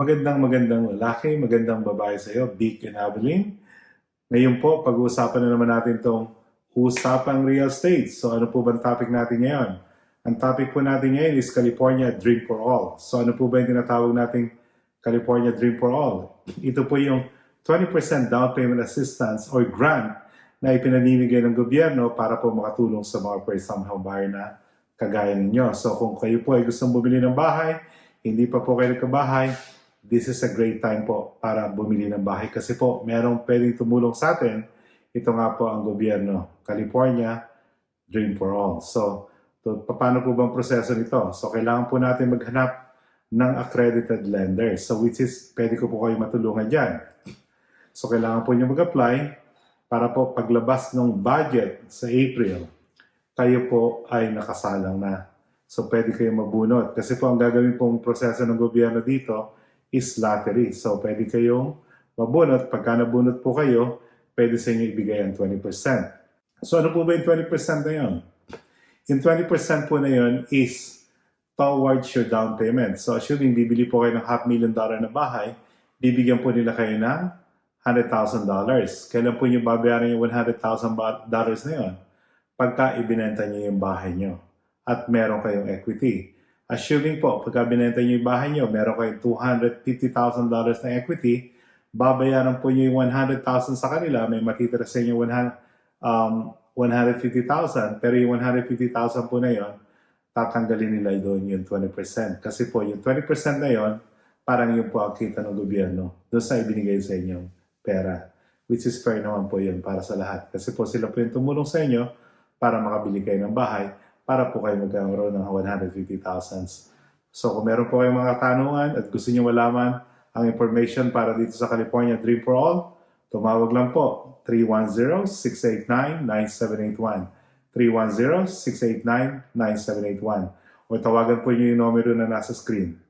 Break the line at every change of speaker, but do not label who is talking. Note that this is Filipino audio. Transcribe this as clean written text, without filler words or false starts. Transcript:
Magandang lalaki, magandang babae sa iyo, Vic and Adeline. Ngayon po, pag-uusapan na naman natin itong usapang real estate. So ano po bang topic natin ngayon? Ang topic po natin ngayon is California Dream for All. So ano po ba yung tinatawag nating California Dream for All? Ito po yung 20% down payment assistance or grant na ipinamimigay ng gobyerno para po makatulong sa mga first-time home buyer na kagaya ninyo. So kung kayo po ay gustong bumili ng bahay, hindi pa po kayo nagkabahay, this is a great time po para bumili ng bahay kasi po merong pwedeng tumulong sa atin. Ito nga po ang gobyerno, California Dream for All. So, paano po bang proseso nito? So, kailangan po natin maghanap ng accredited lender. So, which is, pwede ko po kayo matulungan dyan. So, kailangan po nyo mag-apply para po paglabas ng budget sa April, kayo po ay nakasalang na. So, pwede kayo mabunot. Kasi po, ang gagawin pong proseso ng gobyerno dito is lottery. So, pwede kayong mabunot. Pagka nabunot po kayo, pwede sa inyo ibigay ang 20%. So, ano po ba yung 20% na yun? Yung 20% po na yun is towards your down payment. So, assuming bibili po kayo ng $500,000 na bahay, bibigyan po nila kayo ng $100,000. Kailan po nyo babayaran yung $100,000 na yun? Pagka ibinenta nyo yung bahay nyo at meron kayong equity. Assuming po, pagka binenta nyo yung bahay nyo, meron kayong $250,000 na equity, babayaran po nyo yung $100,000 sa kanila, may matitira sa inyo $150,000, pero yung $150,000 po na yon, tatanggalin nila doon yung 20%. Kasi po, yung 20% na yon, parang yung po ang kita ng gobyerno doon sa ibinigay sa inyong pera. Which is fair naman po yun para sa lahat. Kasi po sila po yung tumulong sa inyo para makabili kayo ng bahay, para po kayo magkaroon ng $150,000. So kung meron po kayong mga tanungan at gusto niyo malaman ang information para dito sa California Dream for All, tumawag lang po 310-689-9781. 310-689-9781. O tawagan po niyo yung numero na nasa screen.